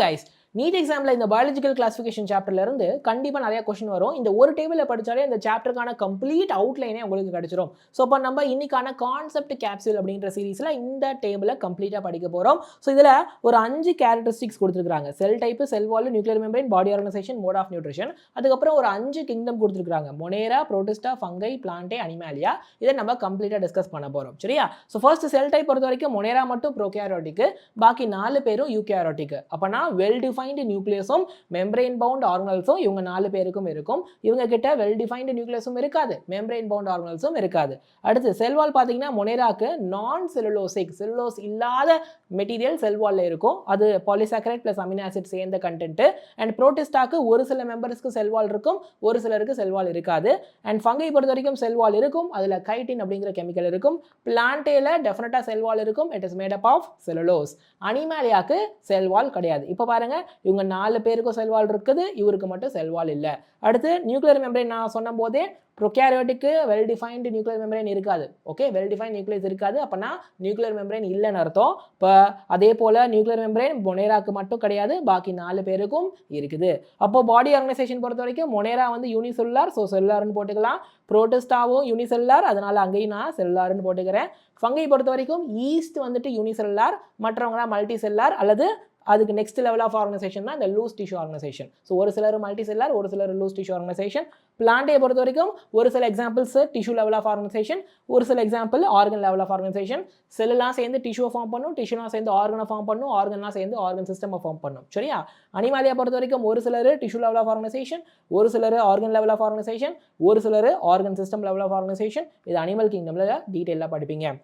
Guys, NEET எக்ஸாமில் இந்த biological classification சாப்டர்லேருந்து கண்டிப்பாக நிறைய கொஸ்டின் வரும். இந்த ஒரு டேபிளில் படித்தாலே இந்த சாப்டருக்கான கம்ப்ளீட் அவுட்லைனே உங்களுக்கு கிடச்சிரும். ஸோ இப்போ நம்ம இன்னைக்கான கான்செப்ட் கேப்சூல் அப்படின்ற சீரீஸில் இந்த டேபிளை கம்ப்ளீட்டாக படிக்க போகிறோம். ஸோ இதில் ஒரு 5 கேரக்டரிஸ்டிக்ஸ் கொடுத்துருக்காங்க. Cell type, cell wall, nuclear membrane, body organisation, mode of nutrition. அதுக்கப்புறம் ஒரு 5 கிங்டம் கொடுத்துருக்காங்க. Monera, Protista, Fungi, Plantae, Animalia. இதை நம்ம கம்ப்ளீட்டாக டிஸ்கஸ் பண்ண போகிறோம். சரியா? ஸோ ஃபர்ஸ்ட் செல் டைப் பொறுத்த வரைக்கும் மொனேரா மட்டும் ப்ரோகேரியோட்டிக்கு, பாக்கி 4 பேரும் யூகேரியோட்டிக்கு. அப்போனா வெல் டிஃபைன்டு நியூக்ளியஸும் மெம்பரேன் பவுண்ட் ஆர்கனல்ஸும் இவங்க 4 பேருக்கும் இருக்கும். இவங்க கிட்ட வெல் டிஃபைன்டு நியூக்ளியஸும் இருக்காது, மெம்பரேன் பவுண்ட் ஆர்கனல்ஸும் இருக்காது. அடுத்து செல்வால் பார்த்தீங்கன்னா மொனேராக்கு நான் செல்லுலோசிக், செல்லுலோஸ் இல்லாத மெட்டீரியல் செல்வால்ல இருக்கும். அது பாலிசாக்கரைட் பிளஸ் அமினோ ஆசிட் சேர்ந்த கண்டென்ட். அண்ட் புரோட்டிஸ்டாக்கு ஒரு சில மெம்பர்ஸ்க்கு செல்வால் இருக்கும், ஒரு சிலருக்கு செல்வால் இருக்காது. அண்ட் ஃபங்கை பொறுத்த வரைக்கும் செல்வால் இருக்கும், அதில் கைட்டின் அப்படிங்கிற கெமிக்கல் இருக்கும். பிளான்டேல டெஃபினட்டாக செல்வால் இருக்கும், it is made up of cellulose. அனிமாலியாக்கு செல்வால் கிடையாது. இப்போ பாருங்க, இவங்க 4 பேருக்கும் செல்வால் இருக்குது, இவருக்கு மட்டும் செல்வால் இல்லை. அடுத்து நியூக்ளியர் மெம்பரேன் நான் சொன்ன போதே ப்ரோகேரியோட்டிக்கு வெல் டிஃபைன்டு நியூக்ளியர் மெம்பரேன் இருக்காது. ஓகே, வெல் டிஃபைன் நியூக்ளியஸ் இருக்காது, அப்போனா நியூக்ளியர் மெம்பரேன் இல்லைன்னு அர்த்தம். இப்போ அதே போல் நியூக்ளியர் மெம்பரேன் மொனேராக்கு மட்டும் கிடையாது, பாக்கி 4 பேருக்கும் இருக்குது. அப்போ பாடி ஆர்கனைசேஷன் பொறுத்த வரைக்கும் மொனேரா வந்து யூனிசெல்லுலார், ஸோ செல்லுலார்னு போட்டுக்கலாம். புரோட்டிஸ்டாவும் யூனிசெல்லுலார், அதனால் அங்கேயும் நான் செல்லுலார்னு போட்டுக்கிறேன். ஃபங்கை பொறுத்த வரைக்கும் ஈஸ்ட் வந்துட்டு யூனிசெல்லுலார், மற்றவங்களாம் மல்டி செல்லார் அல்லது அதுக்கு நெக்ஸ்ட் லெவல் ஆஃப் ஆர்கனைசேஷன் தான் இந்த லூஸ் டிஷ்யூ ஆர்கனைசேஷன். ஸோ ஒரு சிலர் மல்டி செல்லார், ஒரு சிலர் லூஸ் டிஷ்யூ ஆர்கனைசேஷன். பிளான்டே பொறுத்த வரைக்கும் ஒரு சில examples tissue level of organisation, ஒரு சில example organ level of organisation. செல்லாம் சேர்ந்து டிஷ்யூ ஃபார்ம் பண்ணும், டிஷ்யூலாம் சேர்ந்து ஆர்கனை ஃபார்ம் பண்ணும், ஆர்கன்லாம் சேர்ந்து ஆர்கன் சிஸ்டம் ஃபார்ம் பண்ணும். சரியா? அனிமாலியா பொறுத்த வரைக்கும் ஒரு சிலர் டிஷ்யூ லெவல் ஆஃப் ஆர்கனைசேஷன், ஒரு சிலர் ஆர்கன் லெவல் ஆஃப் ஆர்கனைசேஷன், ஒரு சிலர் organ system level of organisation. இது அனிமல் கிங்டமில் டீட்டெயிலாக படிப்பீங்க.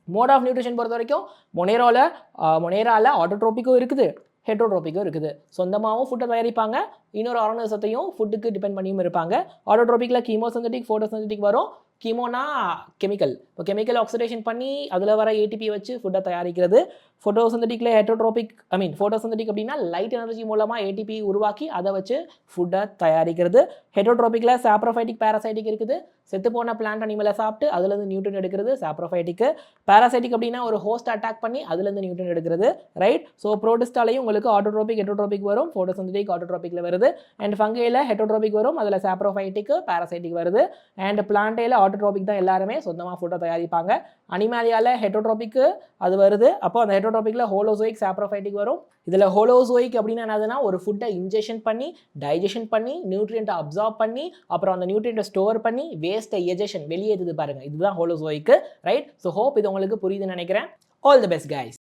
மோட் ஆஃப் நியூட்ரிஷன் பொறுத்த வரைக்கும் மொனேரால ஆட்டோட்ரோபிக்கும் இருக்குது, ஹெட்ரோட்ரோபிக்கும் இருக்குது. சொந்தமாகவும் ஃபுட்டை தயாரிப்பாங்க, இன்னொரு ஆர்கனிசத்தையும் ஃபுட்டுக்கு டிபெண்ட் பண்ணியும் இருப்பாங்க. ஆட்டோட்ரோபிக்கில் கீமோசிந்தட்டிக், ஃபோட்டோசிந்தட்டிக் வரும். கீமோனா கெமிக்கல், இப்போ கெமிக்கல் ஆக்சிடேஷன் பண்ணி அதில் வர ஏடிபி வச்சு ஃபுட்டை தயாரிக்கிறது. ஃபோட்டோசிந்தட்டிக்கில் ஃபோட்டோசிந்தட்டிக் அப்படின்னா லைட் எனர்ஜி மூலமாக ஏடிபி உருவாக்கி அதை வச்சு ஃபுட்டை தயாரிக்கிறது. ஹெட்ரோட்ரோபிக்கில் சாப்ரோஃபைட்டிக், பேராசைட்டிக் இருக்குது. செத்து போன பிளான்ட் அனிமலை சாப்பிட்டு அதுலேருந்து நியூட்ரன் எடுக்கிறது சாப்ரோஃபைட்டிக்கு. பேராசைட்டிக் அப்படின்னா ஒரு ஹோஸ்ட் அட்டாக் பண்ணி அதுலேருந்து நியூட்ரன் எடுக்கிறது. ரைட்? ஸோ புரோட்டிஸ்டாலையும் உங்களுக்கு ஆட்டோட்ரோபிக், ஹெட்ரோட்ரோபிக் வரும். ஃபோட்டோசிந்தட்டிக் ஆட்டோட்ரோபிக்கில் வருது. அண்ட் ஃபங்கையில் ஹெட்ரோட்ரோபிக் வரும், அதில் சாப்ரோஃபைட்டிக், பேராசைட்டிக் வருது. அண்ட் பிளான்டேல ஆட்டோட்ரோபிக் தான் எல்லாருமே சொந்தமாக ஃபுட்டை தயாரிப்பாங்க. அனிமாலியாவில் ஹெட்ரோட்ரோபிக்கு அது வருது. அப்போ அந்த ஹெட்ரோட்ரோபிக்கில் ஹோலோசோயிக், சாப்ரோஃபைட்டிக் வரும். இதில் ஹோலோசோயிக் அப்படின்னா என்னதுன்னா ஒரு ஃபுட்டை இன்ஜெக்ஷன் பண்ணி, டைஜஷன் பண்ணி, நியூட்ரியண்ட்டை அப்சார்ப் பண்ணி, அப்புறம் அந்த நியூட்ரியண்ட்டை ஸ்டோர் பண்ணி வேஸ்ட்டை எஜெஷன் வெளியேறுது பாருங்க, இதுதான் ஹோலோசோயிக். ரைட்? ஸோ ஹோப் இது உங்களுக்கு புரியுதுன்னு நினைக்கிறேன். All the best guys.